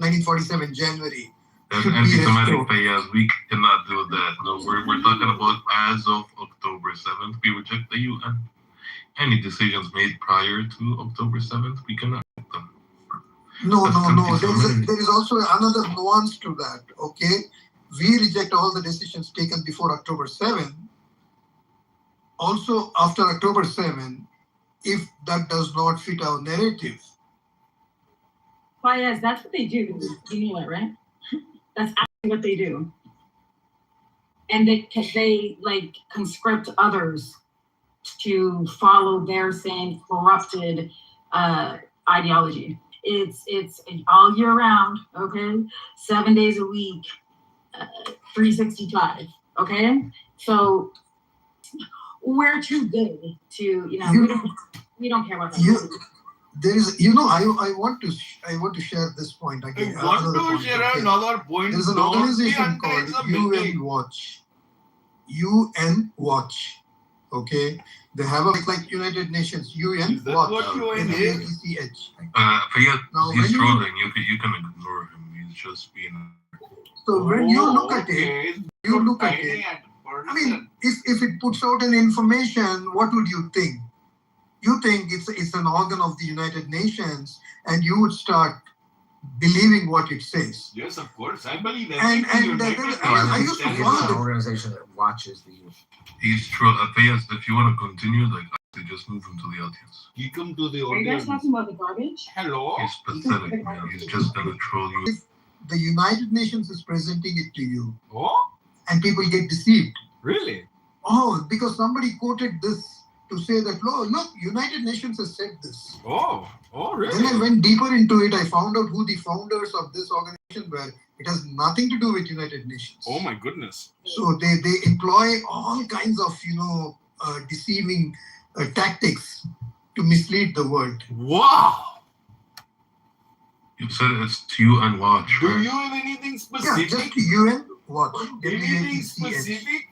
1947 January. And anti-Semitic payas, we cannot do that. No, we're talking about as of October 7th. We reject the UN. Any decisions made prior to October 7th, we cannot make them. No. There is also another nuance to that. Okay, we reject all the decisions taken before October 7. Also, after October 7, if that does not fit our narrative. Why, yes, that's what they do. You know that, right? That's actually what they do. And they like conscript others to follow their same corrupted ideology. It's all year round, okay? 7 days a week, 365, okay? So we're too good to, we don't care about that. There is, I want to share this point again. Another point. There's an organization called UN Watch. UN Watch. Okay, they have a like United Nations UN Watch. He's trolling. You can ignore him. He's just being. So when you look at it. I mean, if it puts out an information, what would you think? You think it's an organ of the United Nations, and you would start believing what it says. Yes, of course, I believe that. I used to follow an organization that watches the. He's true. If you want to continue, they just move him to the audience. You come to the audience. Are you guys talking about the garbage? Hello. He's pathetic, man. He's just gonna troll you. If the United Nations is presenting it to you, and people get deceived. Really? Oh, because somebody quoted this to say that, look, United Nations has said this. Oh, really? Then I went deeper into it. I found out who the founders of this organization were. It has nothing to do with United Nations. Oh my goodness. So they employ all kinds of, deceiving tactics to mislead the world. Wow. You said it's UN Watch, Do right? you have anything specific? Yeah, just UN Watch. Anything specific?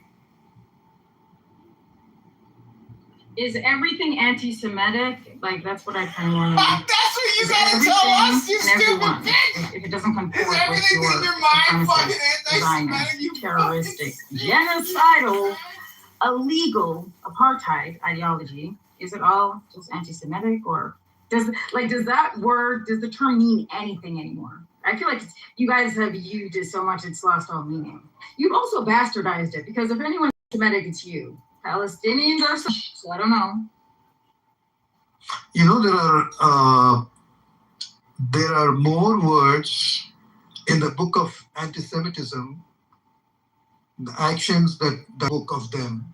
Is everything anti-Semitic? Like, that's what I kind of want to know. That's what you gotta tell us, you stupid bitch! If it doesn't comport Is with everything your in your mind fucking supremacist, anti-Semitic, Zionist, you terroristic, fucking genocidal, illegal apartheid ideology, is it all just anti-Semitic, or does the term mean anything anymore? I feel like you guys have used it so much it's lost all meaning. You've also bastardized it, because if anyone's Semitic, it's you. Palestinians are so I don't know. There are more words in the book of anti-Semitism, the actions that the book of them,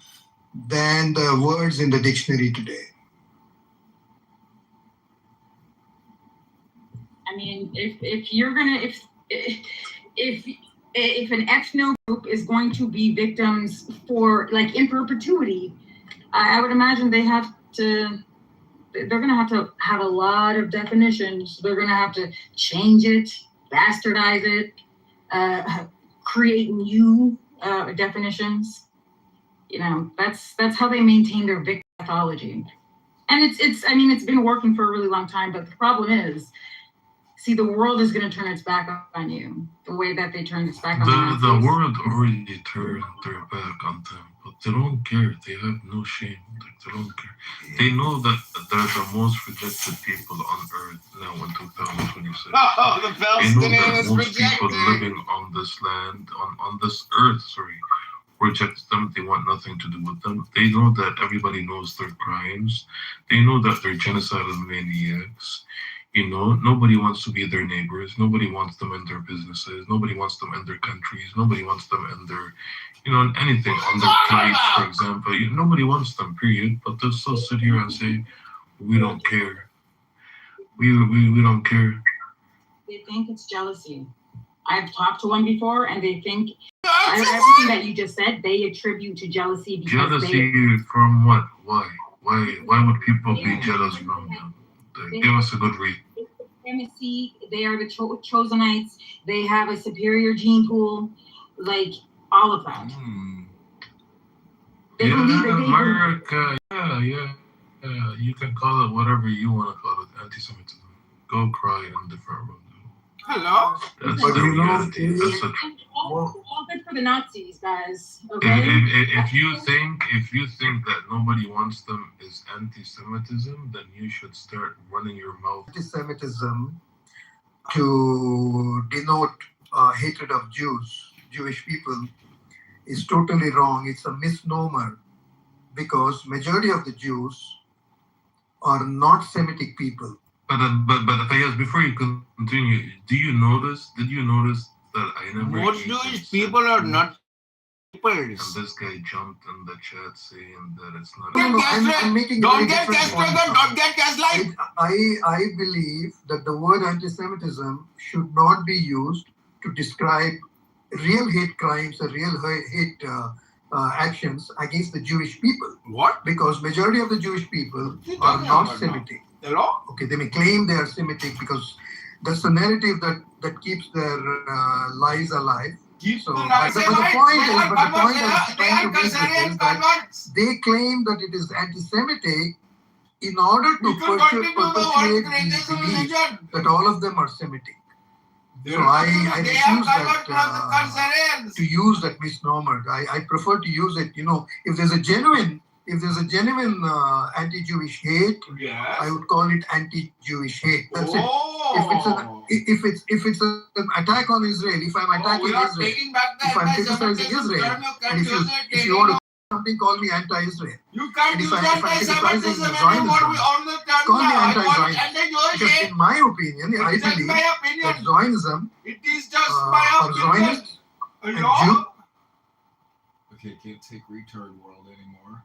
than the words in the dictionary today. I mean, if you're gonna if an ethno group is going to be victims for in perpetuity, I would imagine they're gonna have to have a lot of definitions. They're gonna have to change it, bastardize it, create new definitions. That's how they maintain their victim mythology. And it's been working for a really long time, but the problem is, the world is going to turn its back on you the way that they turned its back on the world already turned their back on them, but they don't care. They have no shame. They don't care. They know that they're the most rejected people on earth now in 2026. Oh, the they know that most rejected. people living on this land, on this earth, reject them. They want nothing to do with them. They know that everybody knows their crimes. They know that they're genocidal maniacs. Nobody wants to be their neighbors. Nobody wants them in their businesses. Nobody wants them in their countries. Nobody wants them in their, anything on their flights, for example. Nobody wants them, period. But they'll still sit here and say, we don't care. We don't care. They think it's jealousy. I've talked to one before, and they think everything that you just said, they attribute to jealousy. Jealousy from what? Why? Why would people be jealous from them? Give us a good read. Supremacy. They are the Chosenites. They have a superior gene pool, all of that. They believe that America. Yeah. You can call it whatever you want to call it. Anti-Semitism. Go cry in a different room. Hello? That's But the you know, reality. That's the All good for the Nazis, guys. if, Okay. if you think that nobody wants them is anti-Semitism, then you should start running your mouth. anti-Semitism to denote hatred of Jewish people, is totally wrong. It's a misnomer because majority of the Jews are not Semitic people. But Fayaz, before you continue, did you notice that I never Most even Jewish said people are Jews? not people. And this guy jumped in the chat saying that it's not. No, I'm making a Don't very get different castrated, point. don't get gaslight. I believe that the word anti-Semitism should not be used to describe real hate crimes or real hate actions against the Jewish people, What? because majority of the Jewish people What you are talking not about now? Semitic. Hello? Okay, they may claim they are Semitic because that's the narrative that keeps their lies alive. Keep So, the but lies the alive. point They is, are but the point converts, I'm they trying are to make Khazarian is that converts. they claim that it is anti-Semitic in order to We could continue the world's perpetuate the greatest belief religion. that all of them are Semitic. They're So I they have refuse converted from the Khazarians. to use that misnomer. I prefer to use it. You know, if there's a genuine anti-Jewish hate, Yes. I would call it anti-Jewish hate. That's it. Oh. If it's an attack on Israel, if I'm attacking we are Israel, taking back the if I'm criticizing anti-Semitism Israel, term, you and if you want to something, call me anti-Israel. You can't and if use I'm anti-Semitism criticizing anymore. Zionism, We own the term call me now. I call it anti-Zionist. anti-Jewish Because hate. in my opinion, I It is believe my that opinion. Zionism It is just or my opinion. Zionists and Jew. Okay, can't take retard world anymore.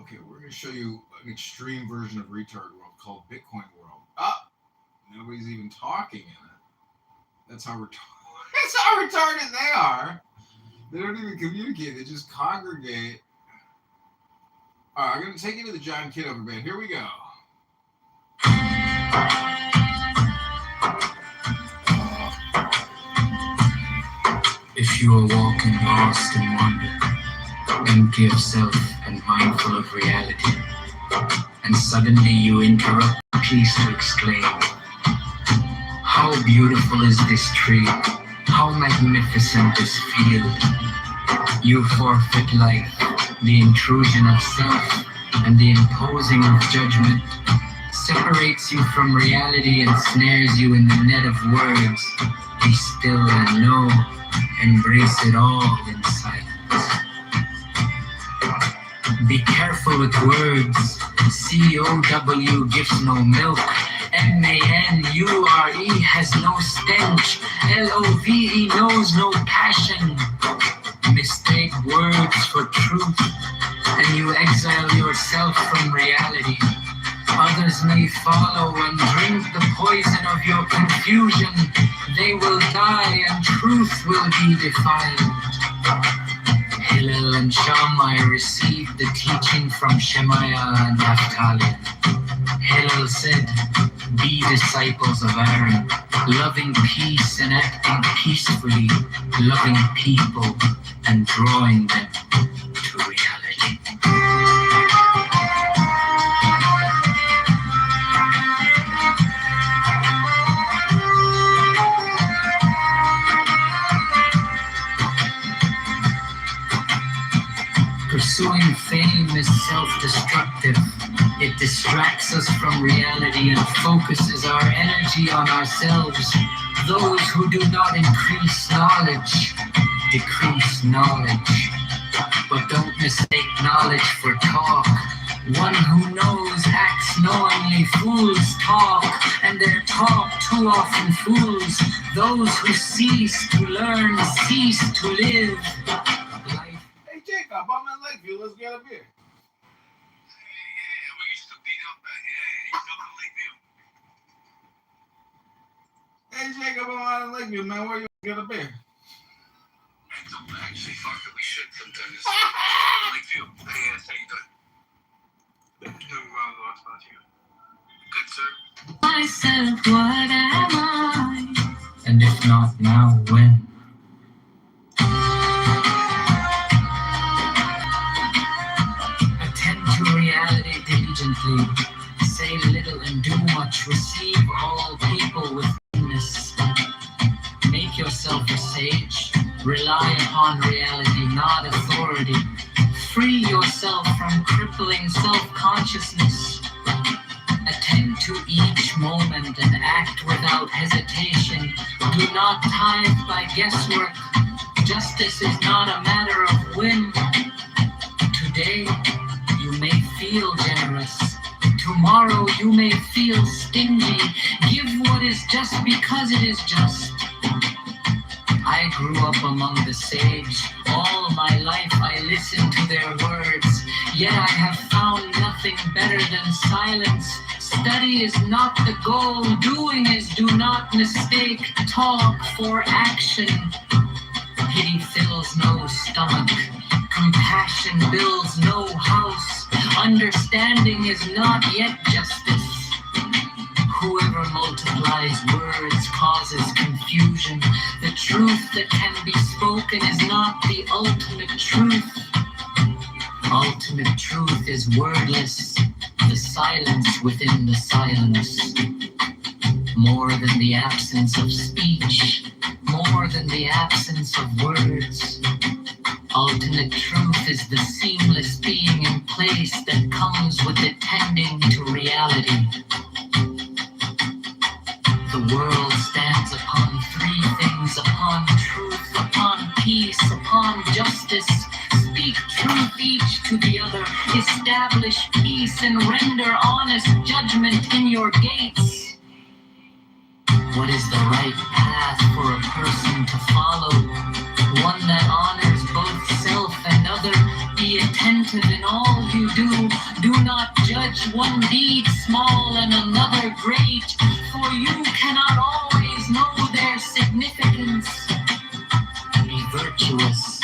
Okay, we're going to show you an extreme version of retard world called Bitcoin world. Nobody's even talking in it. That's how that's how retarded they are. They don't even communicate. They just congregate. All right, I'm going to take you to the John Kitover band. Here we go. If you are walking lost in wonder, empty of self and mindful of reality, and suddenly you interrupt peace to exclaim, how beautiful is this tree, how magnificent this field. You forfeit life, the intrusion of self, and the imposing of judgment separates you from reality and snares you in the net of words. Be still and know, embrace it all in silence. Be careful with words. COW gives no milk. MANURE has no stench. LOVE knows no passion. Mistake words for truth, and you exile yourself from reality. Others may follow and drink the poison of your confusion. They will die and truth will be defiled. Hillel and Shammai received the teaching from Shemaiah and Naphtali. Hillel said, be disciples of Aaron, loving peace and acting peacefully, loving people and drawing them to reality. Pursuing fame is self-destructive. It distracts us from reality and focuses our energy on ourselves. Those who do not increase knowledge, decrease knowledge. But don't mistake knowledge for talk. One who knows acts knowingly. Fools talk, and their talk too often fools. Those who cease to learn cease to live. Hey, Jacob, I'm in Lakeview. Let's get a beer. We used to beat up Hey, Jacob, I'm out in Lakeview, man. Where you get a beer? Actually, fuck it, we should sometimes. Lakeview. Hey, how you doing? Doing well, what about you? Good, sir. Myself, what am I? And if not now, when? Attend to reality diligently. Say say little and do much. Receive all people with kindness. Make yourself a sage. Rely upon reality, not authority. Free yourself from crippling self-consciousness. Attend to each moment and act without hesitation. Do not tithe by guesswork. Justice is not a matter of whim. Today, you may feel generous. Tomorrow, you may feel stingy. Give what is just because it is just. I grew up among the sage. All my life I listened to their words. Yet I have found nothing better than silence. Study is not the goal. Doing is, do not mistake talk for action. Pity fills no stomach. Compassion builds no house. Understanding is not yet justice. Whoever multiplies words causes confusion. The truth that can be spoken is not the ultimate truth. Ultimate truth is wordless, the silence within the silence. More than the absence of speech, more than the absence of words. Ultimate truth is the seamless being in place that comes with attending to reality. The world stands upon three things: upon truth, upon peace, upon justice. Speak truth each to the other. Establish peace and render honest judgment in your gates. What is the right path for a person to follow? One that honors both self and other. Be attentive in all you do. Do not judge one deed small and another great, for you cannot always know their significance. Be virtuous,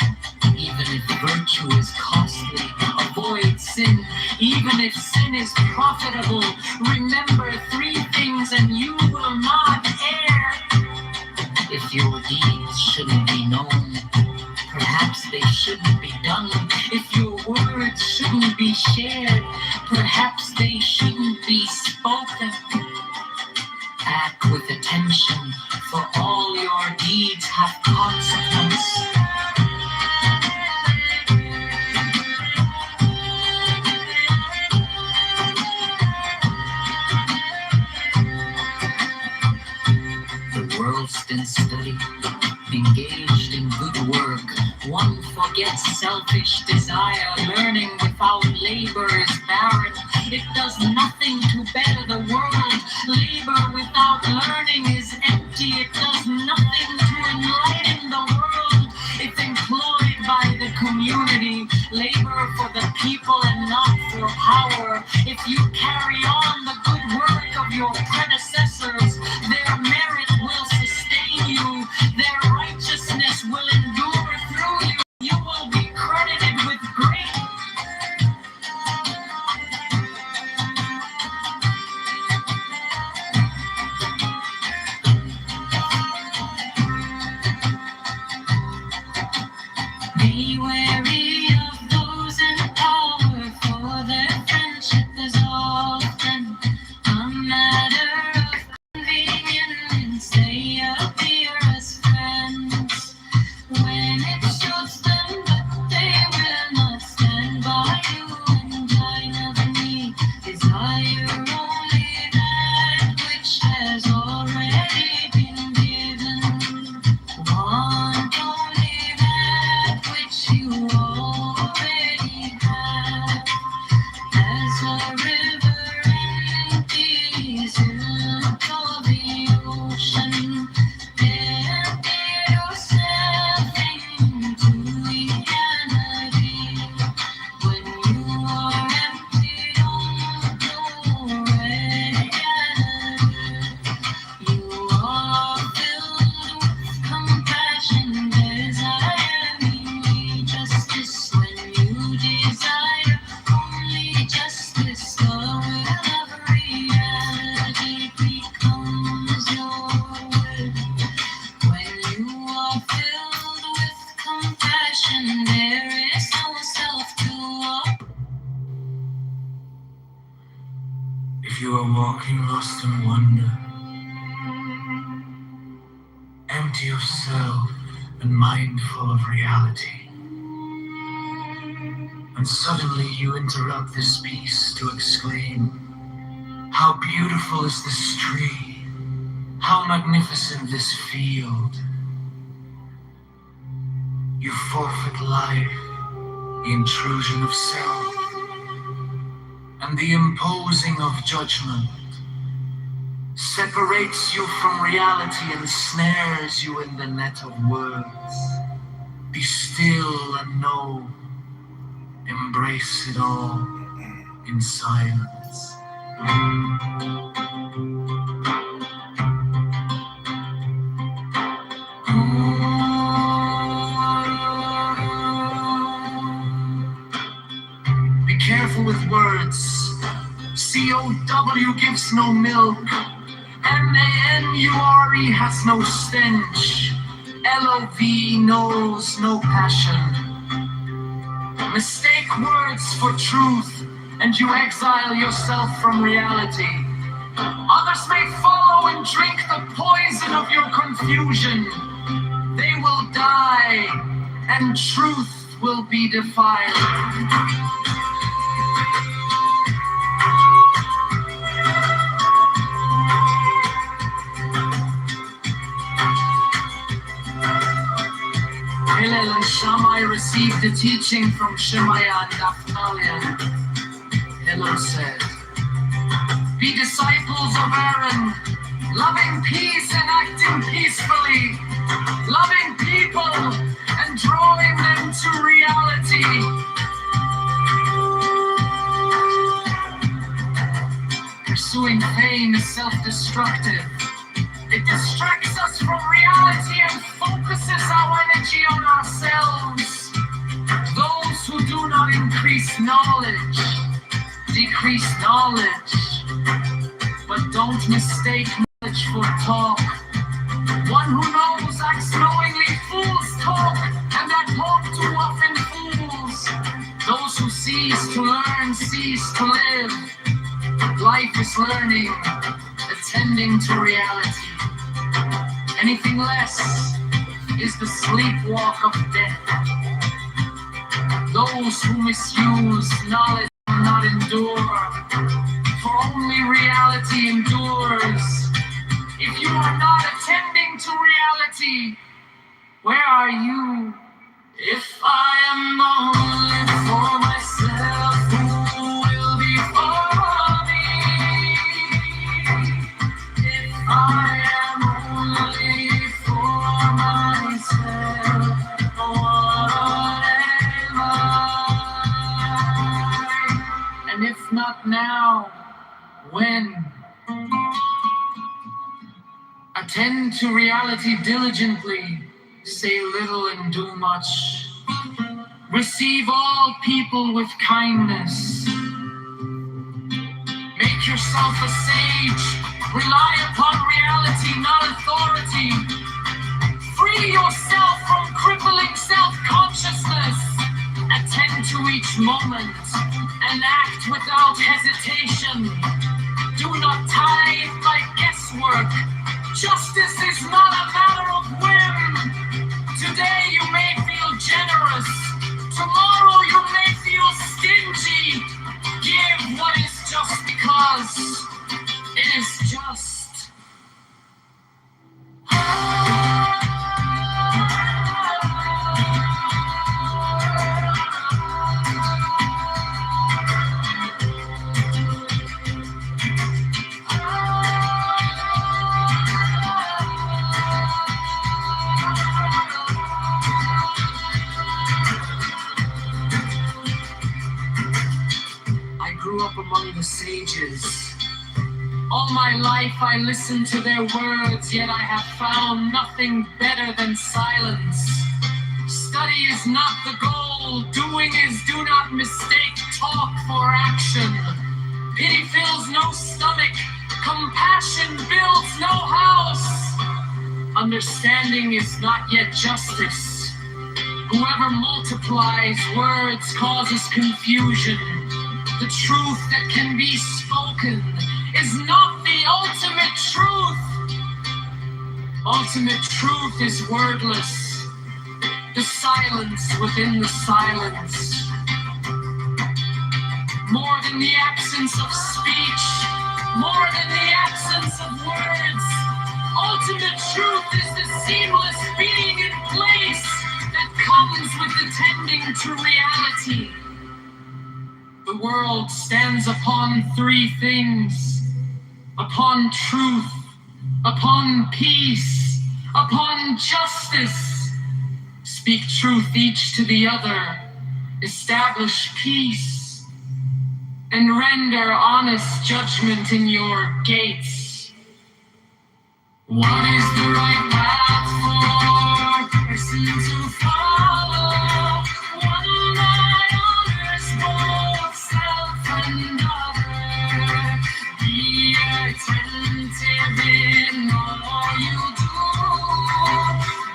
even if virtue is costly. Avoid sin, even if sin is profitable. Remember three things and you will not err. If your deeds shouldn't be known, perhaps they shouldn't be done. If your words shouldn't be shared, perhaps they shouldn't be spoken. Act with attention, for all your deeds have consequence. The world stands steady, engaged in good work. One forgets selfish desire. Learning without labor is barren. It does nothing to better the world. Labor without learning is empty. It does nothing to enlighten the world. If employed by the community, labor for the people and not for power. If you carry on the good work of your predecessors, their merit will sustain you. Their righteousness will endure through you. You will be credited with great. Be wary of those in power, for their friendship is often a matter lost in wonder, empty of self and mindful of reality. And suddenly you interrupt this piece to exclaim, how beautiful is this tree, how magnificent this field. You forfeit life, the intrusion of self, and the imposing of judgment separates you from reality and snares you in the net of words. Be still and know, embrace it all in silence. Be careful with words. C-O-W gives no milk. M-A-N-U-R-E has no stench. L-O-V knows no passion. Mistake words for truth, and you exile yourself from reality. Others may follow and drink the poison of your confusion. They will die, and truth will be defiled. Hillel and Shammai received the teaching from Shemaiah and Naphtaliah. Hillel said, be disciples of Aaron, loving peace and acting peacefully, loving people and drawing them to reality. Pursuing fame is self-destructive. It distracts us from reality and focuses our energy on ourselves. Those who do not increase knowledge, decrease knowledge. But don't mistake knowledge for talk. One who knows acts knowingly, fools talk, and that talk too often fools. Those who cease to learn cease to live. Life is learning, attending to reality. Anything less is the sleepwalk of death. Those who misuse knowledge will not endure, for only reality endures. If you are not attending to reality, where are you? If I am only for myself, who will be for me? If I am only for myself, what am I? And if not now, when? Attend to reality diligently, say little and do much. Receive all people with kindness. Make yourself a sage. Rely upon reality, not authority. Free yourself from crippling self-consciousness. Attend to each moment and act without hesitation. Do not tie by guesswork. Justice is not a matter of whim. Today you may feel generous. Tomorrow you may feel stingy. Give what is just because it is just. Among the sages. All my life I listened to their words, yet I have found nothing better than silence. Study is not the goal, doing is do not mistake talk for action. Pity fills no stomach, compassion builds no house. Understanding is not yet justice. Whoever multiplies words causes confusion. The truth that can be spoken is not the ultimate truth is wordless. The silence within the silence. More than the absence of speech, more than the absence of words. Ultimate truth is the seamless being in place that comes with attending to reality. The world stands upon three things: upon truth, upon peace, upon justice. Speak truth each to the other, establish peace, and render honest judgment in your gates. What is the right path for a person to follow? One that honors both self and other. Be attentive in all you do.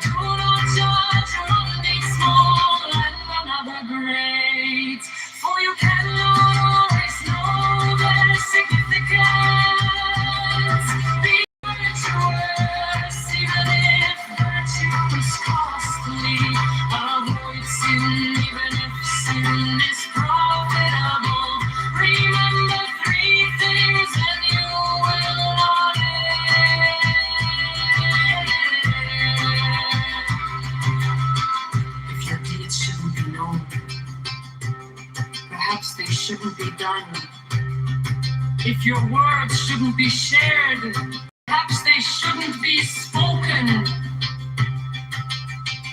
Do not judge one day small and another great, for you cannot always know their significance. Be virtuous, even if virtue is costly. Avoid sin, even if sin is profitable. Remember three things and you will not err. If your deeds shouldn't be known, perhaps they shouldn't be done. If your words shouldn't be shared, perhaps they shouldn't be spoken.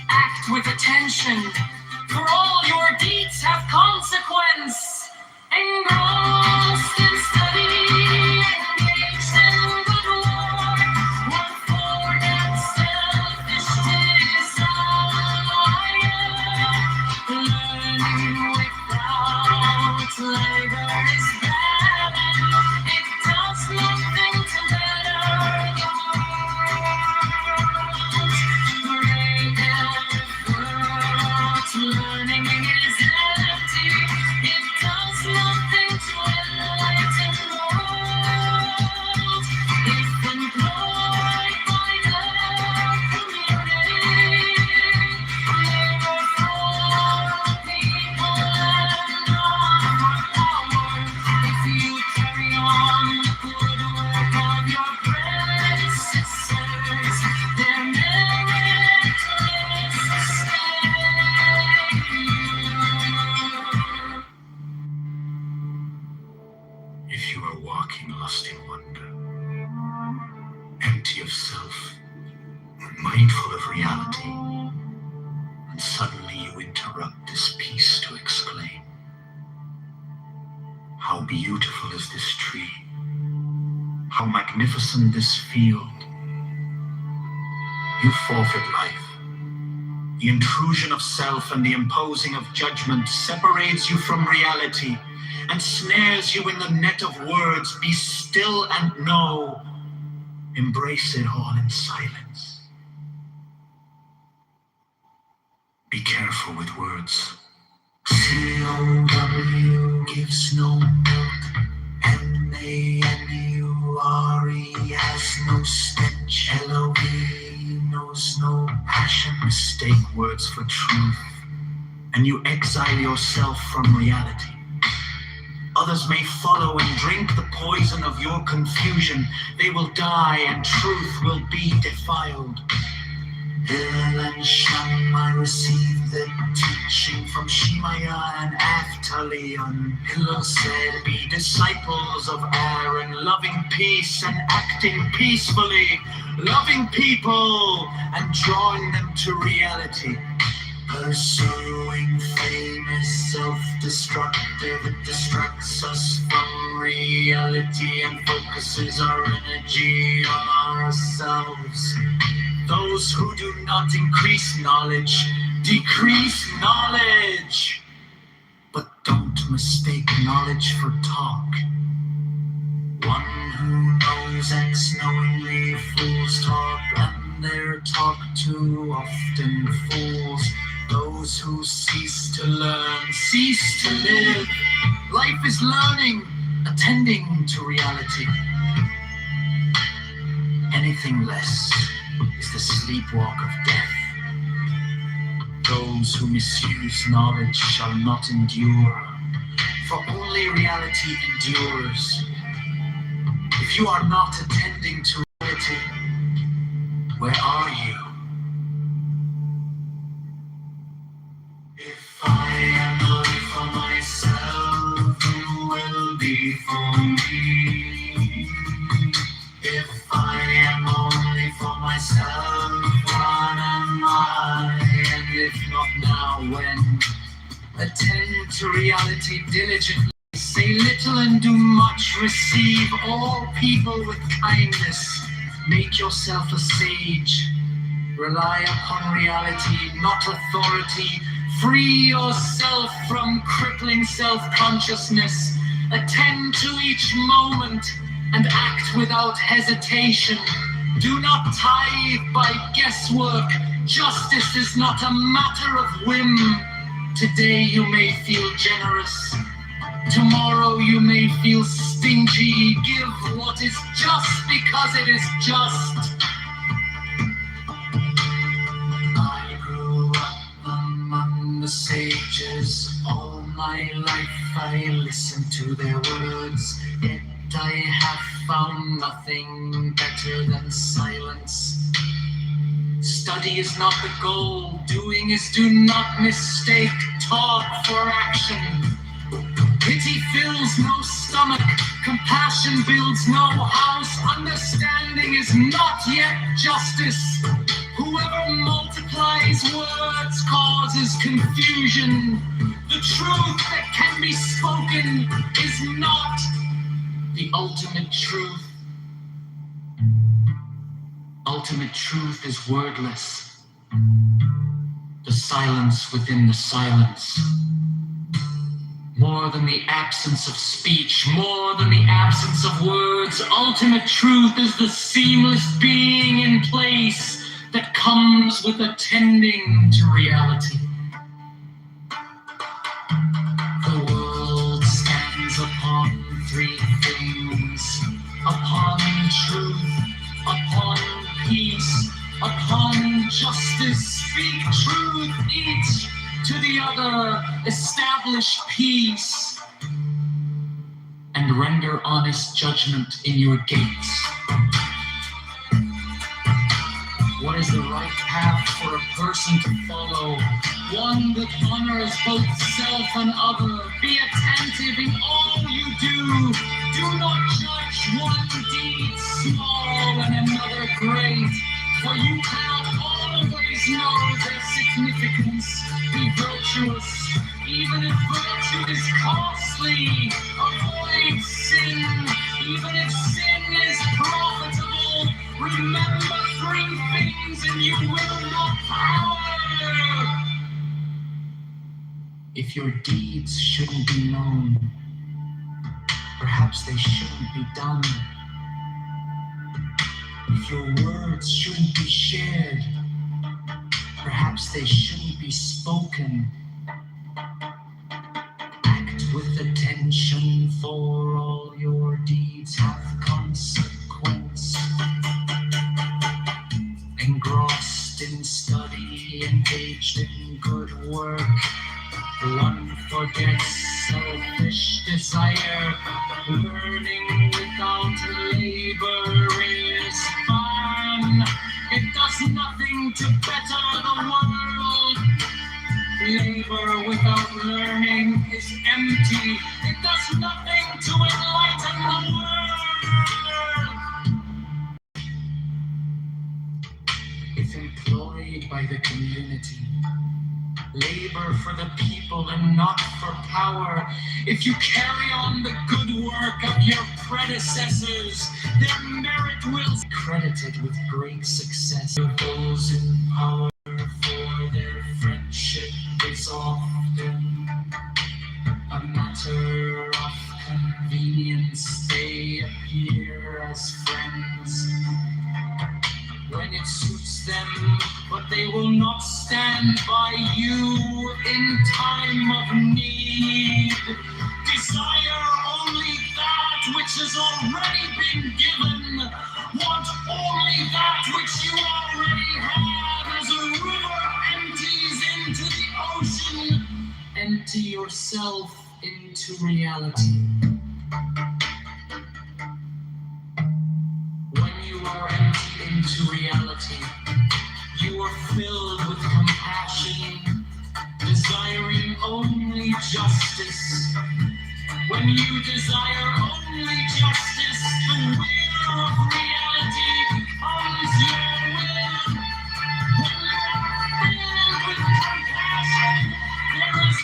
Act with attention, for all your deeds have consequence. Engrossed in study, engaged in good work, work for that selfish desire. Learning without labor is barren. It does nothing to better the world. Great effort, learning is empty. It does nothing to enlighten the world. If employed by the community, labor for people and not for power. If you carry on the good work of your predecessors, their merit will sustain you. If you are walking lost in wonder, empty of self, mindful of reality, and suddenly you interrupt this piece to exclaim, how beautiful is this tree? How magnificent this field? You forfeit life. The intrusion of self and the imposing of judgment separates you from reality and snares you in the net of words. Be still and know. Embrace it all in silence. Be careful with words. COW gives no milk. MANURE has no stench. LOV knows no passion. Mistake words for truth, and you exile yourself from reality. Others may follow and drink the poison of your confusion. They will die and truth will be defiled. Hill and Shammai received their teaching from Shemaiah and Avtalion. Hillel said, be disciples of Aaron, loving peace and acting peacefully, loving people and drawing them to reality. Pursuing fame is self-destructive. It distracts us from reality and focuses our energy on ourselves. Those who do not increase knowledge, decrease knowledge. But don't mistake knowledge for talk. One who knows acts knowingly. Fools talk and their talk too often fools. Those who cease to learn, cease to live. Life is learning, attending to reality. Anything less is the sleepwalk of death. Those who misuse knowledge shall not endure, for only reality endures. If you are not attending to reality, where are you? If I am only for myself, who will be for me? If I am only for myself, what am I? And if not now, when? Attend to reality diligently. Say little and do much. Receive all people with kindness. Make yourself a sage. Rely upon reality, not authority. Free yourself from crippling self-consciousness. Attend to each moment and act without hesitation. Do not tithe by guesswork. Justice is not a matter of whim. Today you may feel generous. Tomorrow you may feel stingy. Give what is just because it is just. I grew up among the sages. All my life I listened to their words. Yet I have found nothing better than silence. Study is not the goal. Doing is do not mistake talk for action. Pity fills no stomach. Compassion builds no house. Understanding is not yet justice. Whoever multiplies words causes confusion. The truth that can be spoken is not the ultimate truth. Ultimate truth is wordless. The silence within the silence. More than the absence of speech, more than the absence of words, ultimate truth is the seamless being in place that comes with attending to reality. The world stands upon three things: upon truth, upon peace, upon justice. Speak truth each to the other, establish peace, and render honest judgment in your gates. What is the right path for a person to follow? One that honors both self and other. Be attentive in all you do. Do not judge one deed small and another great, for you cannot always know their significance. Be virtuous, even if virtue is costly. Avoid sin, even if sin is profitable. Remember three things and you will not power. If your deeds shouldn't be known, perhaps they shouldn't be done. If your words shouldn't be shared, perhaps they shouldn't be spoken. Act with attention, for all your deeds have consequence. Engrossed in study, engaged in good work, one forgets selfish desire. Learning without labor is fun. It does nothing to better the world. Labor without learning is empty. It does nothing to enlighten the world. If employed by the community, labor for the people and not for power. If you carry on the good work of your predecessors, their merit will be credited with great success. Those in power, for their friendship is often a matter of convenience. They appear as friends when it suits them, but they will not stand by you in time of need. Desire only that which has already been given. Want only that which you already yourself into reality. When you are emptied into reality, you are filled with compassion, desiring only justice. When you desire only justice, the will of reality becomes your will. When you are filled with compassion, there is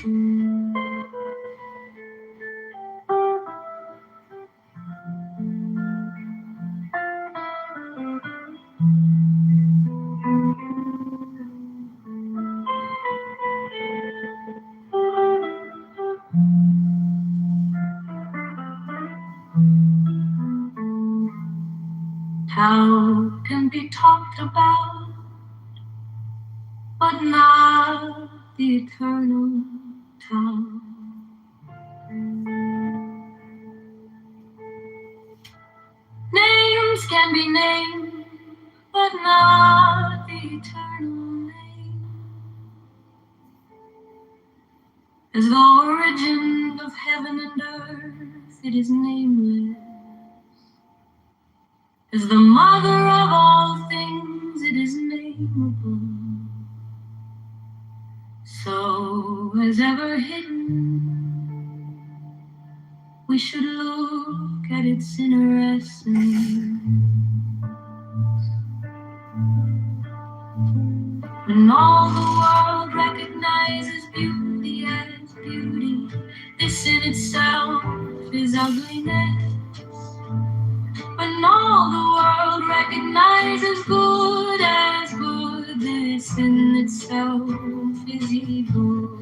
how can be talked about, but not the eternal Tao. Names can be named, but not the eternal name. As the origin of heaven and earth, it is nameless. As the mother of all things, it is nameable. So, as ever hidden, we should look at its inner essence. When all the world recognizes beauty as beauty, this in itself is ugliness. When all the world recognizes good as good, this in itself is evil.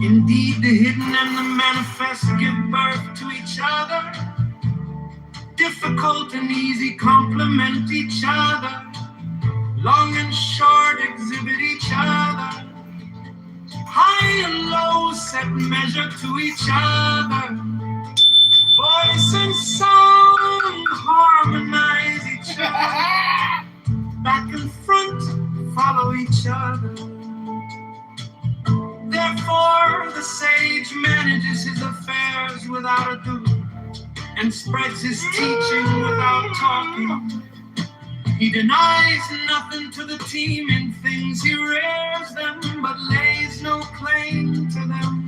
Indeed, the hidden and the manifest give birth to each other. Difficult and easy complement each other. Long and short exhibit each other. High and low set measure to each other. Voice and sound harmonize each other. Back and front follow each other. Therefore, the sage manages his affairs without ado and spreads his teaching without talking. He denies nothing to the team in things, he rears them, but lays no claim to them.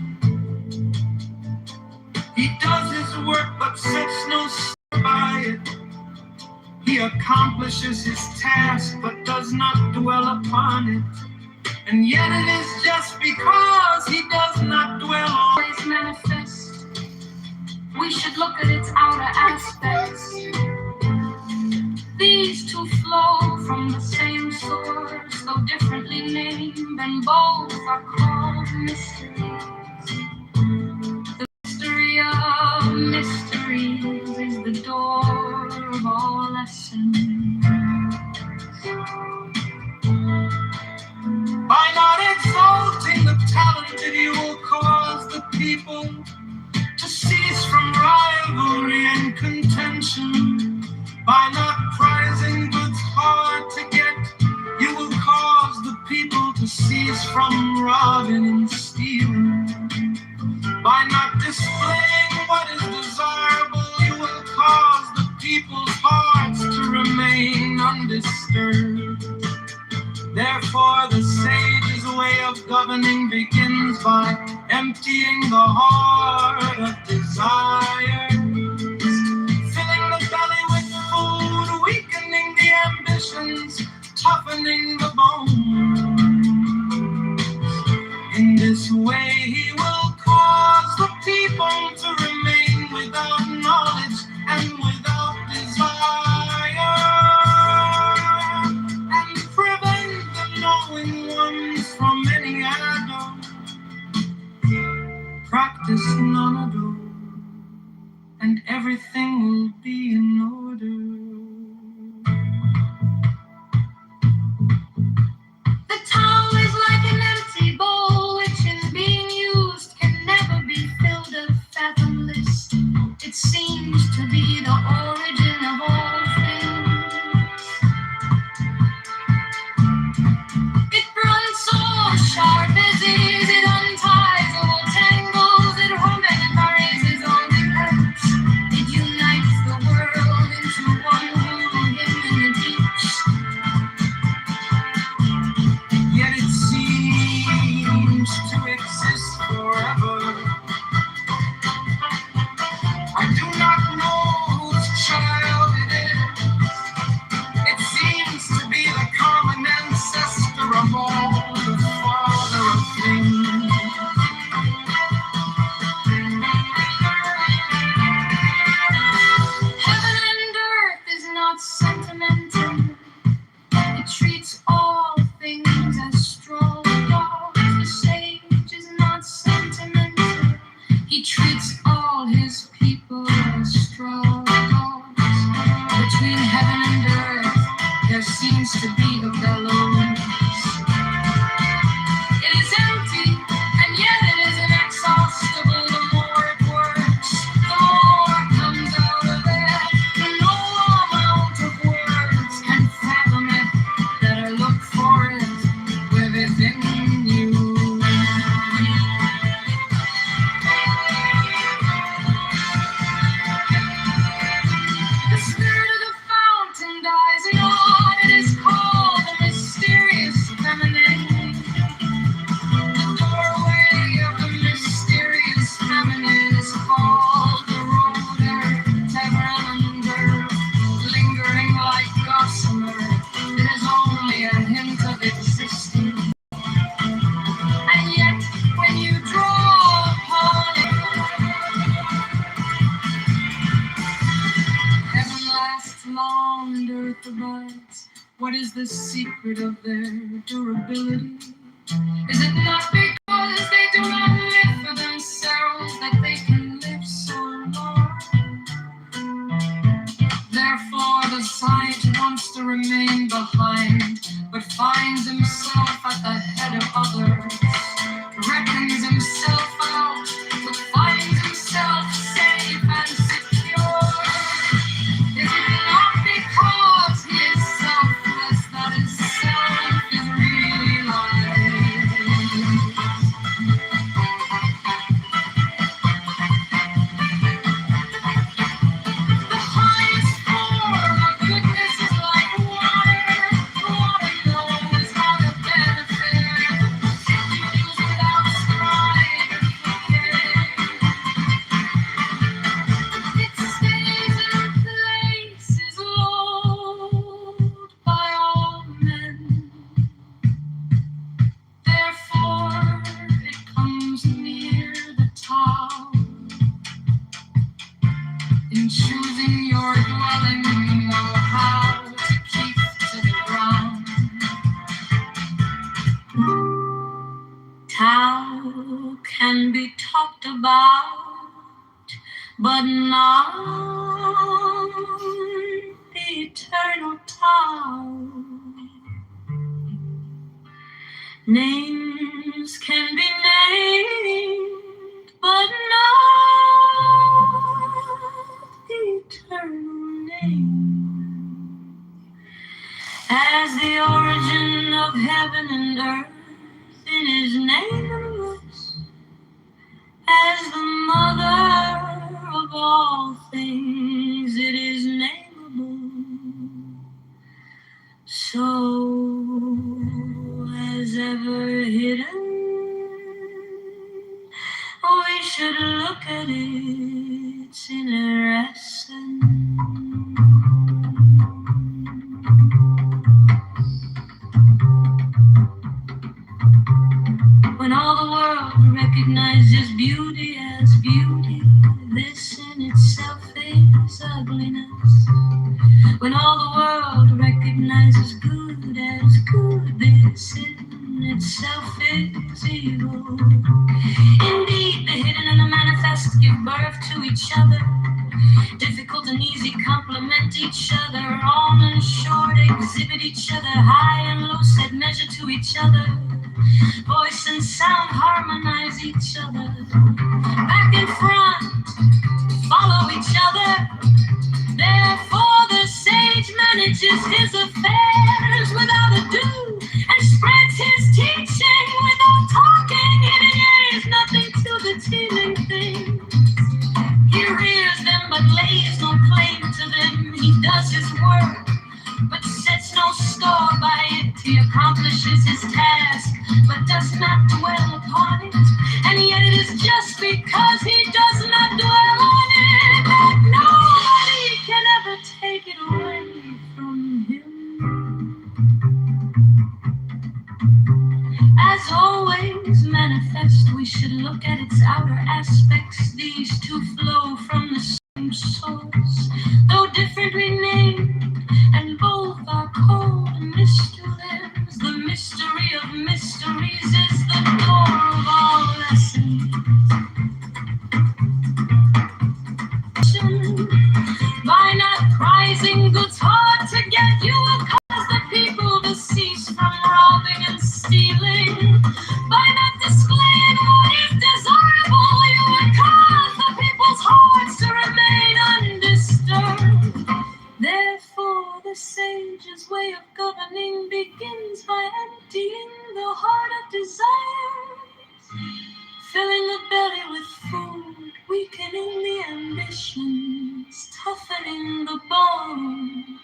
He does his work, but sets no store by it. He accomplishes his task, but does not dwell upon it. And yet it is just because he does not dwell on it. Manifest. We should look at its outer aspects. These two flow from the same source, though differently named, and both are called mysteries. The mystery of mysteries is the door of all essence. By not exalting the talented, you will cause the people to cease from rivalry and contention. By not prizing goods hard to get, you will cause the people to cease from robbing and stealing. By not displaying what is desirable, you will cause the people's hearts to remain undisturbed. Therefore, the sage's way of governing begins by emptying the heart of desire, filling the belly with food, weakening the ambitions, toughening the bones. In this way, he will cause the people to remain without knowledge and without desire, and prevent the knowing ones from any adult. Practice non-ado, and everything will be in order. The Tao is like an empty bowl, which in being used can never be filled of fathomless between heaven and earth, there seems to be a bellows. It is empty, and yet it is inexhaustible. The more it works, the more comes out of it. No amount of words can fathom it. Better look for it within you. The spirit of the fountain dies in on. It is called the mysterious feminine. The doorway of the mysterious feminine is called the road earth, ever and under, lingering like gossamer. It is only a hint of existence. And yet, when you draw upon it, heaven lasts long and earth abides. What is the secret of their durability? Is it not because they do not live for themselves that they can live so long? Therefore, the sight wants to remain behind, but finds himself at the head of others, reckons himself out, but finds himself safe and secure. Is it not because he is selfless that his self is realized? The highest form of goodness is like water. Water knows how to benefit. Use without strive and forget. It stays in place, is loved by all men. Therefore, it comes near the top. In choosing your dwelling, know how to keep to the ground. Tao can be talked about, but not the eternal Tao. Names can be named, but not the eternal name. As the origin of heaven and earth, it is nameless. As the mother of all things, it is nameable. So as ever hidden, we should look at its inner essence. When all the world recognizes beauty as beauty, this in itself is ugliness. When all the world recognizes good as good, this in itself is evil. Indeed, the hidden and the manifest give birth to each other. Difficult and easy complement each other. On and short exhibit each other. High and low set measure to each other. Voice and sound harmonize each other. Back and front follow each other. Therefore the sage manages his affairs without ado and spreads his teaching without talking. Hidden ears, nothing to the teeming things. He rears them but lays no claim to them. He does his work but sets no store by it. He accomplishes his task but does not dwell upon it. And yet it is just because he does not dwell on it that nobody can ever take it away from him. As always manifest, we should look at its outer aspects. These two flow from the same source, though differently named, and both are cold mysteries. The mystery of mysteries is the door of all lessons. By not prizing goods hard to get, you will cause the people to cease from robbing and stealing. By not displaying what is desirable, you would cause the people's hearts to remain undisturbed. Therefore, the sage's way of governing begins by emptying the heart of desires, filling the belly with food, weakening the ambitions, toughening the bones.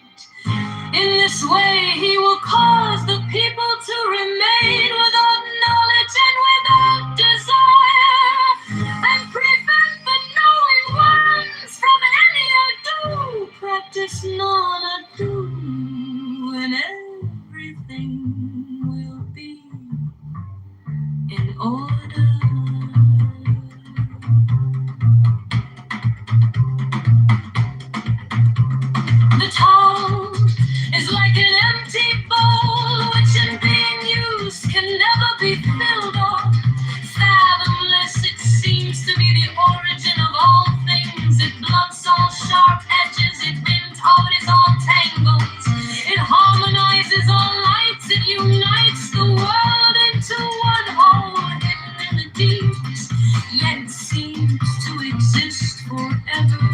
In this way, he will cause the people to remain without knowledge and without desire, and prevent the knowing ones from any ado. Practice non-ado, and everything will be in order. The town is like an empty bowl, which in being used can never be filled up. Fathomless, it seems to be the origin of all things. It blunts all sharp edges, it bends out its all tangles. It harmonizes all lights, it unites the world into one whole hidden in the deeps, yet it seems to exist forever.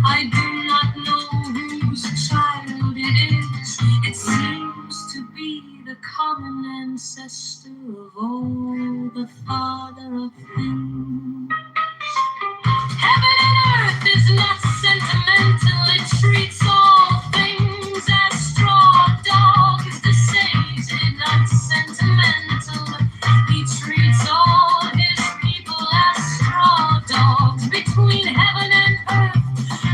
I do not know whose child it is. It seems to be the common ancestor of all, the father of things. Heaven and earth is not sentimental. It treats all things as straw dogs. The sage is not sentimental. He treats all his people as straw dogs. Between heaven and earth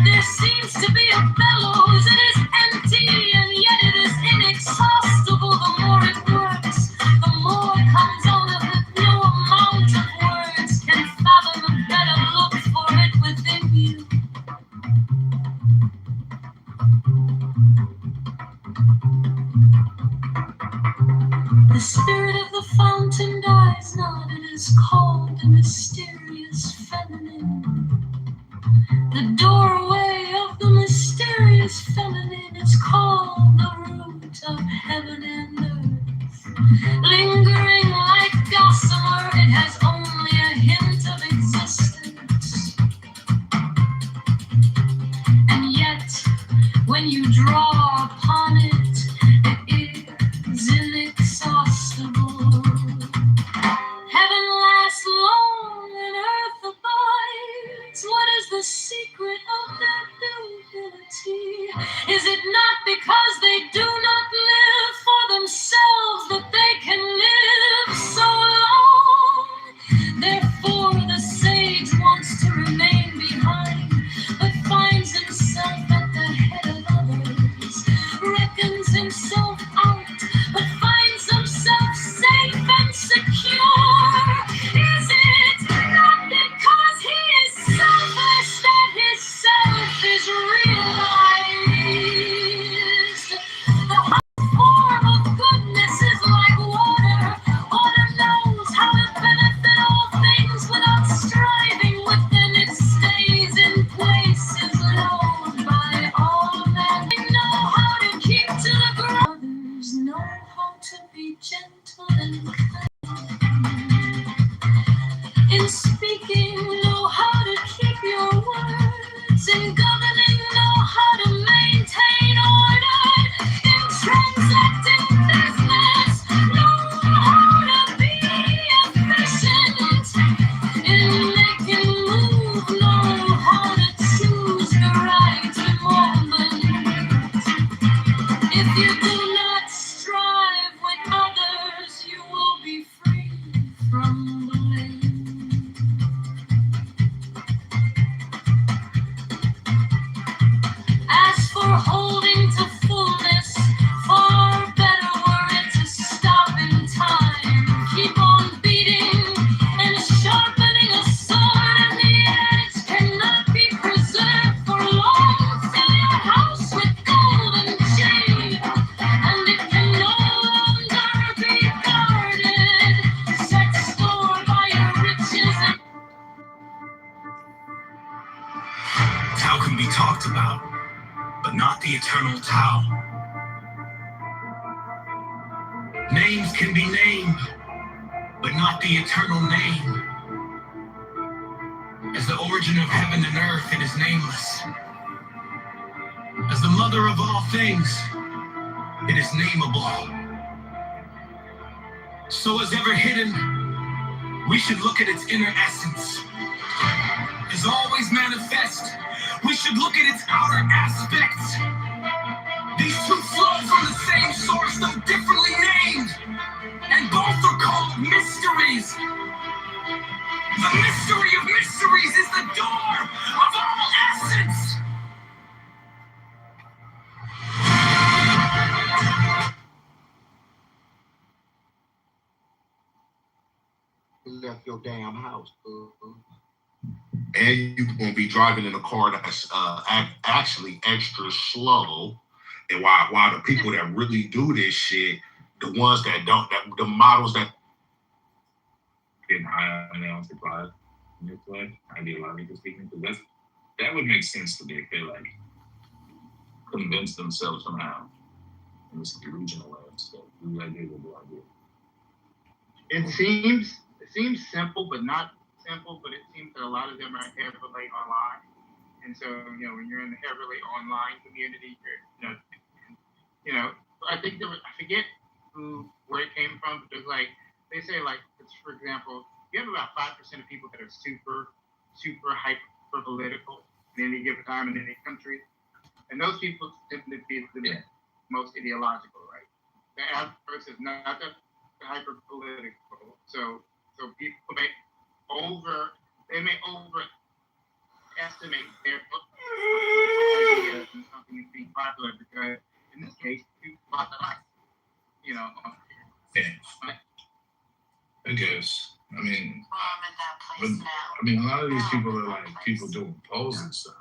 there seems to be a bellows. It is empty and yet it is inexhaustible. The more it works, the more comes out of it. No amount of words can fathom a better look for it within you. The spirit of the fountain dies not. It is called the mysterious feminine. The doorway of the mysterious feminine is called the root of heaven and earth. Lingering like gossamer, it has only a hint of existence. And yet, when you draw upon it, it is inexhaustible. Heaven lasts long and earth abides. What is the secret of their durability? Is it not because they do not live for themselves that they can live so long? Therefore, the sage wants to remain behind, but finds himself at the head of others, reckons himself out, but finds himself safe and secure. Is it not because he is selfish that his self is realized? The form of goodness is like water. Water knows how to benefit all things without striving within. It stays in place, is known by all men. They know how to keep to the ground. Others know how to be gentle and kind. In speaking, know how to keep your words. In governing, know how to maintain order. In transacting business, know how to be efficient. In making move, know how to choose the right moment. If you do not strive with others, you will be free from blame. As for holding to fullness, far better were it to stop in time. Keep on beating and sharpening a sword, and the edge cannot be preserved for long. Fill your house with gold and jade. eternal Tao. Names can be named, but not the eternal name. As the origin of heaven and earth, it is nameless. As the mother of all things, it is nameable. So as ever hidden, we should look at its inner essence. As always manifest, we should look at its outer aspects. These two flow from the same source, though differently named, and both are called mysteries. The mystery of mysteries is the door of all essence. Left your damn house, boo. And you're gonna be driving in a car that's actually extra slow. And while the people that really do this shit, the ones that don't, the models that Getting high on their own supply in your flesh, ideologically speaking, because that would make sense to me if they like convince themselves somehow. And this is the regional land, so the idea will be idea. It seems simple, but not simple. But it seems that a lot of them are heavily online, and so when you're in the heavily online community, I think I forget where it came from, but there's like they say for example, you have about 5% of people that are super hyper political in any given time in any country, and those people tend to be the most ideological, right? The average person is not that hyper political, so people may overestimate their ideas and something is being popular because in this case you bought the life, Yeah. I guess. I mean, a lot of these people are like people doing polls and stuff.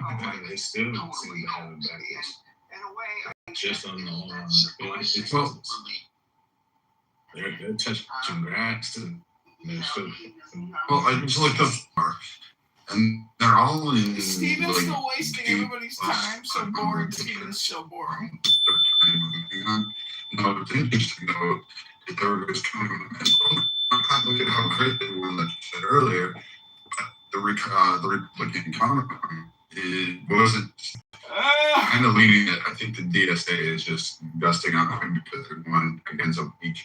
And they still seem to have it backwards. Just on the online polls. They're touching grass and they're still. well, I just looked up, and they're all in. Steven's still wasting everybody's time. So boring. Steven's so boring. No, it's interesting though. If everybody's coming, and I can't look at how great they were, like you said earlier. But the Republican counterpart, it wasn't kind of leaning that. I think the DSA is just dusting on him because they're going against a weak,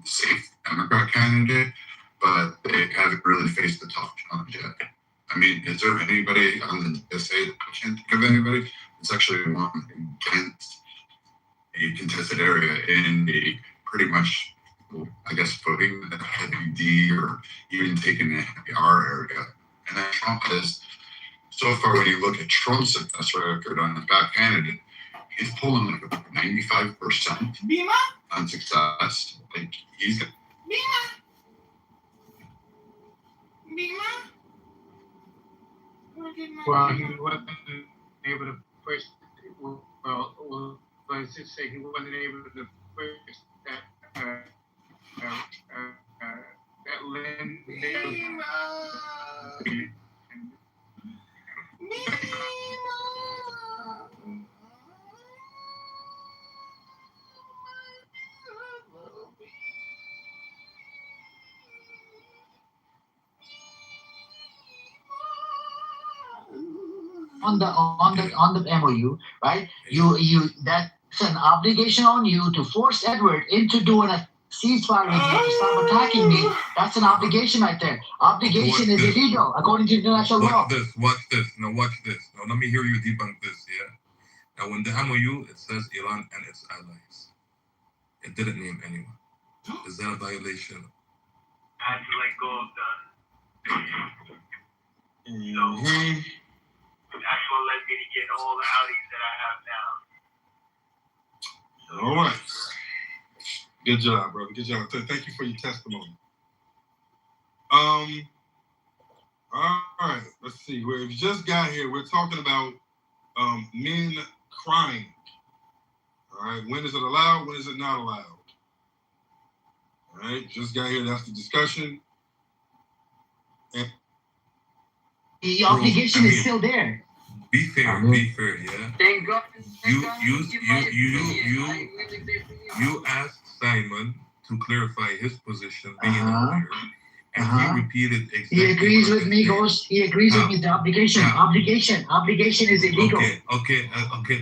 safe Democrat candidate, but they haven't really faced the tough challenge yet. I mean, is there anybody on the DSA? I can't think of anybody. It's actually one against a contested area in a pretty much, I guess, voting a heavy D or even taking a heavy R area. And then Trump has, so far, when you look at Trump's success record on his back candidate, he's pulling like about 95% Bima? on success. Like, he's got. Bima? Well, he wasn't able to push. Well, let's just say he wasn't able to push that Lynn. On the MOU, right? You that's an obligation on you to force Edward into doing a ceasefire with me to stop attacking me. That's an obligation right there. Obligation is illegal according to international law. Watch this. Now watch this. Now let me hear you debunk this, yeah? Now when the MOU, it says Iran and its allies. It didn't name anyone. Is that a violation? I had to let go of Mm-hmm. that's what led me to get all the outings that I have now. All right. Good job, brother. Good job. Thank you for your testimony. All right. Let's see. We've just got here. We're talking about men crying. All right. When is it allowed? When is it not allowed? All right. Just got here. That's the discussion. And The obligation is still there. Be fair, yeah. Thank God. You asked Simon to clarify his position, being a lawyer, and he repeated exactly. He agrees what with I me, said. Ghost. He agrees with me. The obligation is illegal. Okay.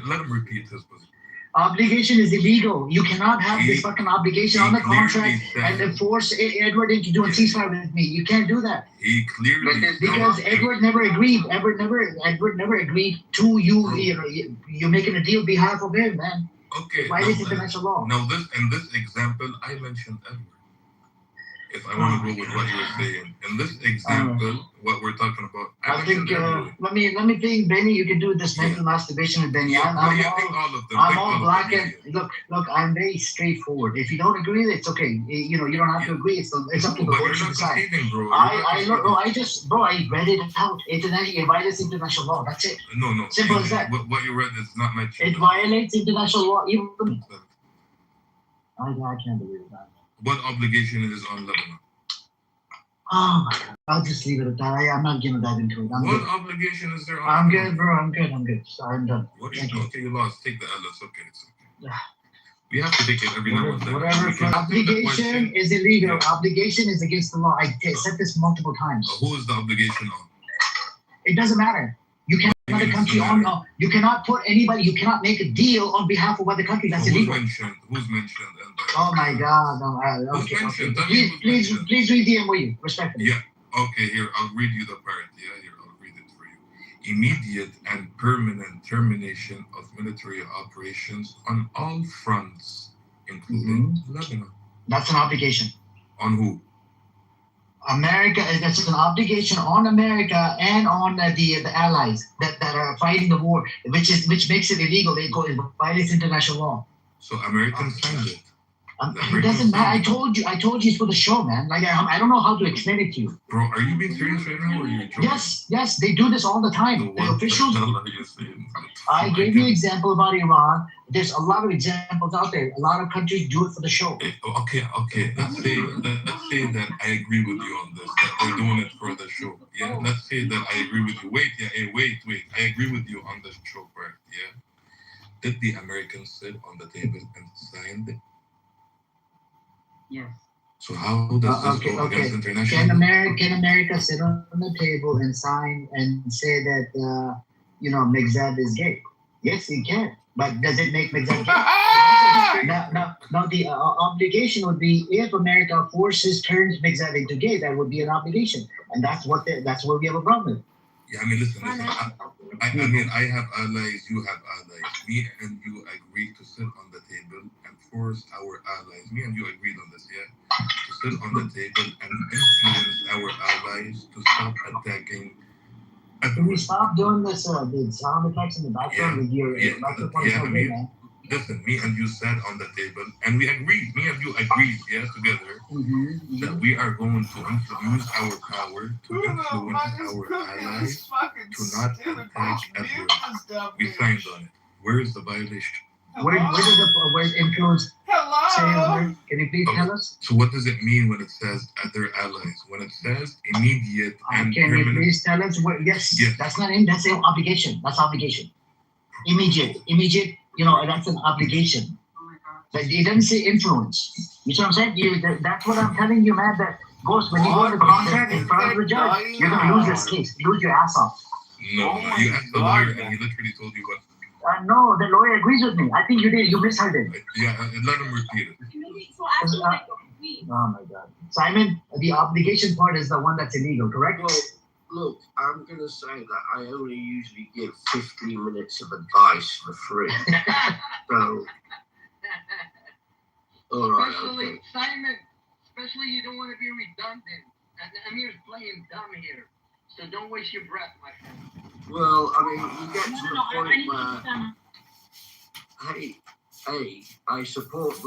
Let him repeat his position. Obligation is illegal. You cannot have this fucking obligation on the contract and then force Edward into doing ceasefire with me. You can't do that. He clearly because Edward never agreed. Edward never agreed to you. You're making a deal on behalf of him, man. Okay. Violates international law. Now this example, I mentioned Edward. If I want to go with what you were saying, in this example, what we're talking about, I think let me think, Benny. You can do this mental masturbation with Benny. I'm all black and look. I'm very straightforward. If you don't agree, it's okay. You don't have to agree. It's up to the board to decide. I read it out. It violates international law. That's it. No. Simple as that. What you read is not my. It violates international law. Even I can't believe that. What obligation is on Lebanon? Oh my God. I'll just leave it at that. I'm not going to dive into it. What obligation is there on I'm Lebanon? good, bro. I'm good. Sorry, I'm done. Okay, you lost. Take the L. It's okay. Yeah. We have to take it every now and then. Whatever. Obligation is illegal. Yeah. Obligation is against the law. I said this multiple times. Who is the obligation on? It doesn't matter. You cannot put a country on. No, you cannot put anybody. You cannot make a deal on behalf of other countries. That's illegal. Who's mentioned? Oh my God! No, okay. Please read the MOU. Respectfully. Yeah. Okay. Here, I'll read you the part. Yeah. Here, I'll read it for you. Immediate and permanent termination of military operations on all fronts, including Lebanon. That's an obligation. On who? America. That's an obligation on America and on the allies that are fighting the war, which makes it illegal. It violates international law. So Americans signed it. It doesn't matter. I told you it's for the show, man. Like I don't know how to explain it to you. Bro, are you being serious right now, or are you joking? Yes, they do this all the time. The officials. I gave you an example about Iran. There's a lot of examples out there. A lot of countries do it for the show. Okay. Let's say that I agree with you on this. That they're doing it for the show. Yeah. Let's say that I agree with you. Wait. I agree with you on the show part. Yeah. Did the Americans sit on the table and sign it? Yes. So how does this go against international? Can America sit on the table and sign and say that Megzad is gay? Yes, it can. But does it make Megzad gay? Now, the obligation would be if America turns Megzad into gay, that would be an obligation, and that's where we have a problem with. Yeah, I mean, listen. I have allies, you have allies. Me and you agreed to sit on the table and force our allies. Me and you agreed on this, yeah? To sit on the table and influence our allies to stop attacking. Can we stop doing this? The sound effects in the background with your man. Listen, me and you sat on the table and we agreed. Me and you agreed, yeah, together that we are going to use our power to influence our allies to not attack Edward. We signed on it. Where is the violation? Where does influence? Hello. Can you please tell us? So what does it mean when it says other allies? When it says immediate and can permanent? You please tell us? Yes. That's not in. That's an obligation. That's obligation. Immediate. That's an obligation. Like it doesn't say influence. You see what I'm saying? That's what I'm telling you, man. That goes when you go to the contract in front of the judge, you're gonna lose this case. Lose your ass off. No, you asked the lawyer and he literally told you what. No, the lawyer agrees with me. I think you did. You misheard it. Yeah, let him repeat it. Oh my God, Simon, the obligation part is the one that's illegal, correct? Well, look, I'm going to say that I only usually give 15 minutes of advice for free. So, all right, okay. Simon, especially you don't want to be redundant. I'm here playing dumb here. So don't waste your breath, my friend. Well, I mean, you get to the point where, hey, I support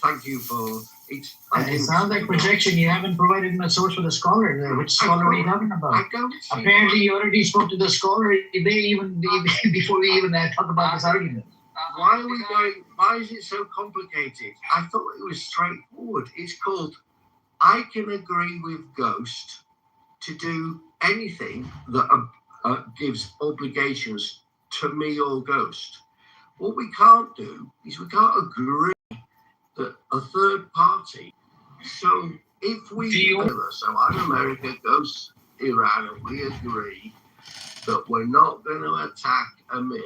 thank you for it. It sounds like projection. You haven't provided a source for the scholar. Which scholar are you talking about? Apparently, you already spoke to the scholar before we even talk about this argument. Why is it so complicated? I thought it was straightforward. It's called, I can agree with Ghost to do anything that gives obligations to me or Ghost. What we can't do is we can't agree that a third party. So if we, so I'm America, Ghost, Iran, and we agree that we're not going to attack Amir,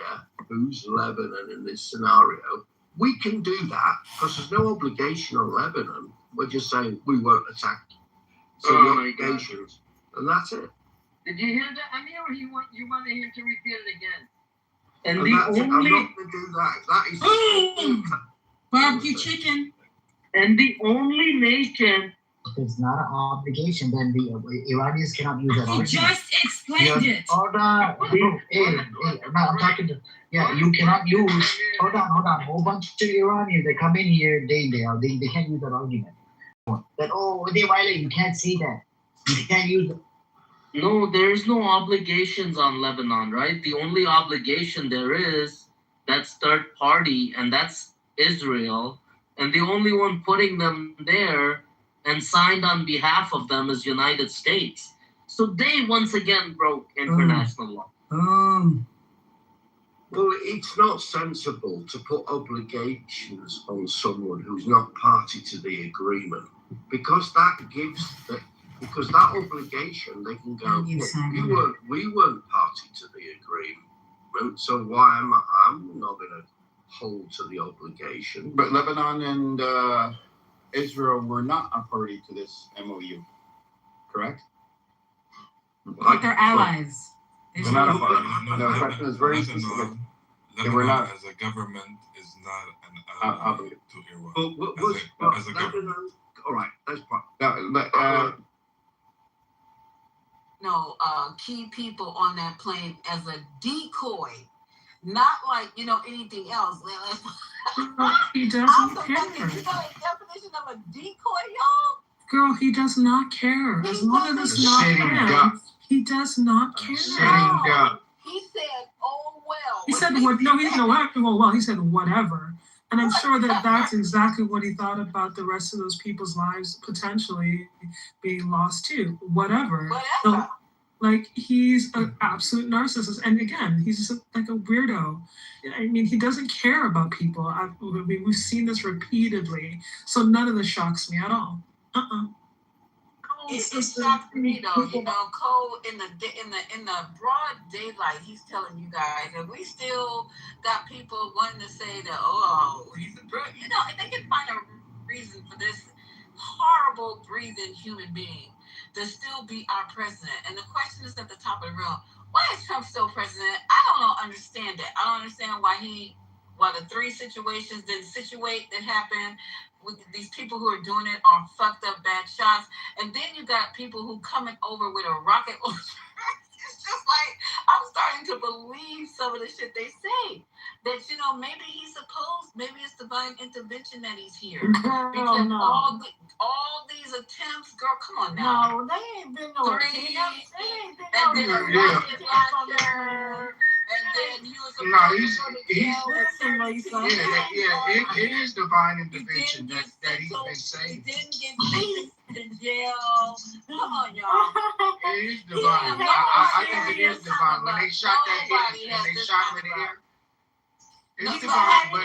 who's Lebanon in this scenario, we can do that because there's no obligation on Lebanon. We're just saying we won't attack. So the obligations, and that's it. Did you hear that, Amir, or you want to hear to repeat it again? And I'm not going to do that. That is barbecue chicken. And the only nation. If it's not an obligation, then the Iranians cannot use that He argument. just explained it. Hold on. I'm talking to. Yeah, you cannot use. Hold on. A whole bunch of Iranians that come in here day in day out. They can't use that argument. That they violate. You can't say that. You can't use it. No, there's no obligations on Lebanon, right? The only obligation there is that's third party, and that's Israel. And the only one putting them there and signed on behalf of them is United States. So they once again broke international law. Well, it's not sensible to put obligations on someone who's not party to the agreement, because that obligation, they can go, look, we weren't party to the agreement, so why am I'm not going to hold to the obligation. But Lebanon and Israel were not a party to this MOU, correct? But they're allies. They're not a party. No, the question is very specific. They were not. As a government is not an ally to Iran. But as a government. All right, that's part. Key people on that plane as a decoy, not like anything else. He doesn't care. You know the definition of a decoy, y'all? Girl, he does not care. As long as it's not him, he does not care. He said, "Oh well." He said what? No, he didn't know what. Well, he said whatever. And I'm sure that that's exactly what he thought about the rest of those people's lives potentially being lost too. Whatever. So, like, he's an absolute narcissist. And again, he's just like a weirdo. I mean, he doesn't care about people. We've seen this repeatedly. So none of this shocks me at all. It shocked me though. Cole in the broad daylight, he's telling you guys that we still got people wanting to say that he's a and they can find a reason for this horrible breathing human being to still be our president. And the question is at the top of the room: why is Trump still president? I don't understand that. I don't understand why the three situations that happened. These people who are doing it are fucked up bad shots, and then you got people who coming over with a rocket. It's just like I'm starting to believe some of the shit they say. That maybe it's divine intervention that he's here. Because all these attempts, girl, come on now. No, they ain't been no three, and then he was it is divine intervention that he's been saying. He didn't get sentenced to jail. Come on, y'all. It is divine. I think it is divine. When they shot him in the air, it's divine. But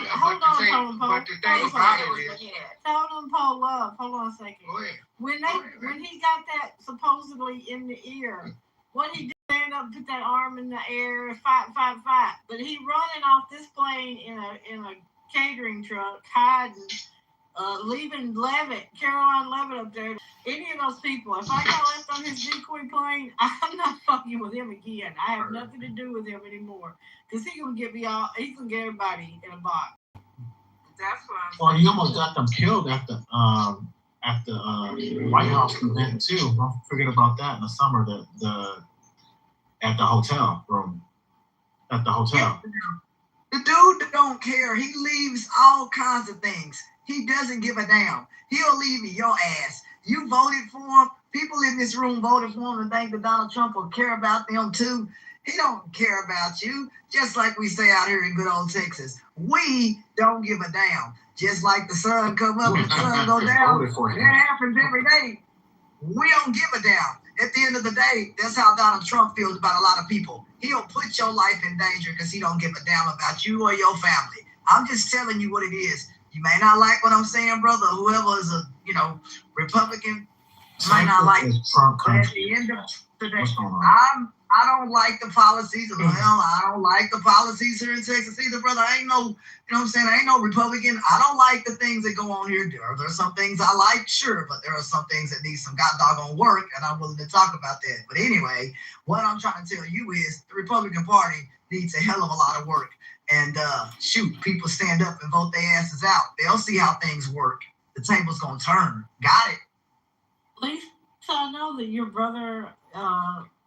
the thing about it is, tell them pull up. Hold on a second. Go ahead. When he got that supposedly in the ear, what he did, stand up, put that arm in the air, fight. But he running off this plane in a catering truck, hiding, leaving Caroline Levitt up there. Any of those people, if I got left on his decoy plane, I'm not fucking with him again. I have nothing to do with him anymore. Because he's gonna get everybody in a box. That's what I'm saying. Well, he almost got them killed at the White House event too. Don't forget about that in the summer. At the hotel room. At the hotel. The dude don't care. He leaves all kinds of things. He doesn't give a damn. He'll leave your ass. You voted for him. People in this room voted for him and think that Donald Trump will care about them too. He don't care about you. Just like we say out here in good old Texas. We don't give a damn. Just like the sun come up and the sun go down. That happens every day. We don't give a damn. at the end of the day, that's how Donald Trump feels about a lot of people. He'll put your life in danger because he don't give a damn about you or your family. I'm just telling you what it is. You may not like what I'm saying, brother. Whoever is a Republican might not like it. But at the end of the day, I don't like the policies. Well, I don't like the policies here in Texas either, brother. I ain't no, you know what I'm saying? I ain't no Republican. I don't like the things that go on here. There's some things I like, sure, but there are some things that need some god doggone work, and I'm willing to talk about that. But anyway, what I'm trying to tell you is the Republican Party needs a hell of a lot of work. And shoot, people stand up and vote their asses out. They'll see how things work. The table's gonna turn. Got it. Lisa, I know that your brother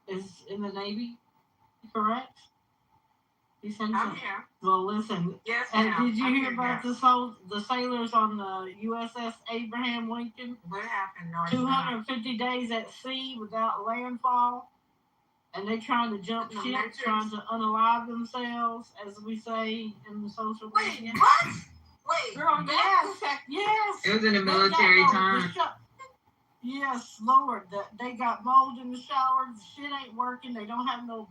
is in the Navy, correct? I'm here. Well, listen. Yes, And ma'am. did you I'm hear here, about yes. the sailors on the USS Abraham Lincoln? What happened? No, 250 days at sea without landfall, and they're trying to jump The ship, Matrix. trying to unalive themselves, as we say in the social Wait, media. what? Wait, Girl, yes, yes. It was in the They military got time. Yes, Lord, they got mold in the shower. The shit ain't working. They don't have no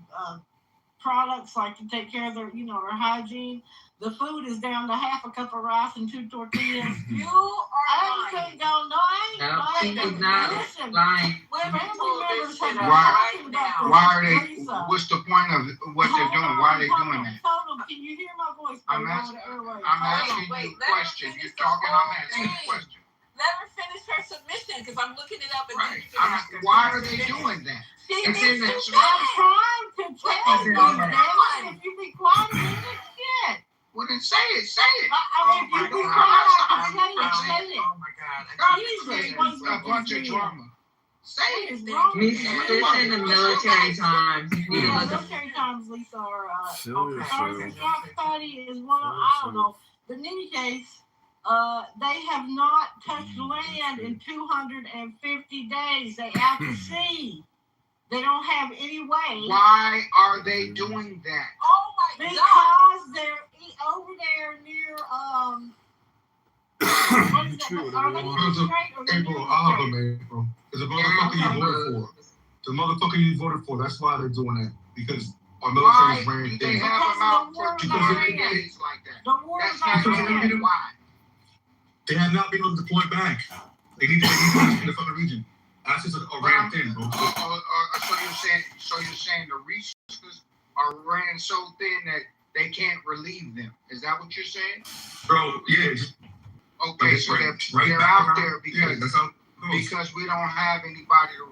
products like to take care of their, their hygiene. The food is down to half a cup of rice and 2 tortillas. You are I lying. ain't go, no, I ain't. No, I she ain't. is not Listen, lying. Women family pull members this have shit been up Why- talking right about now. this. Why are they? Lisa. What's the point of what they're doing? Why are they doing that? Hold on. Can you hear my voice? I'm babe, over asking. the airwaves? I'm Hold on. asking Wait, you a let her question. finish You're the talking. whole I'm asking thing. a question. Let her finish her submission because I'm looking it up and then Right. you can ask her. Why are they doing that? She It's needs in to the- finish. I'm trying to tell you, going damn on? it. If you be quiet, you get shit. Well, then say it. Say it. If you be God. quiet, I'm say it. Oh my God. Stop Jesus, creating what's a with bunch this of man? drama. Say What it. is wrong with He's you? this in the military times. You need to Yeah, look up. military times, Lisa, are Silly as Sergeant hell. Scott's party is one of, I don't know. But in any case, they have not touched land in 250 days. They out to sea. They don't have any way. Why are they doing that? Oh my God. Because they're over there near what is True, that? Are they in the Because of strait or they near April, the all of strait? them, April. It's a motherfucker you voted for. The motherfucker you voted for. That's why they're doing that. Because our Why military ran do they thin. have them out for Because of the 200 war. days like that? The war That's is not Because on they normal. didn't- Why? They have not been able to deploy back. They need to in the fucking region. That's just a ran thin, bro. So you're saying the resources are ran so thin that they can't relieve them. Is that what you're saying? Bro, yeah. Okay, so they're out there because we don't have anybody to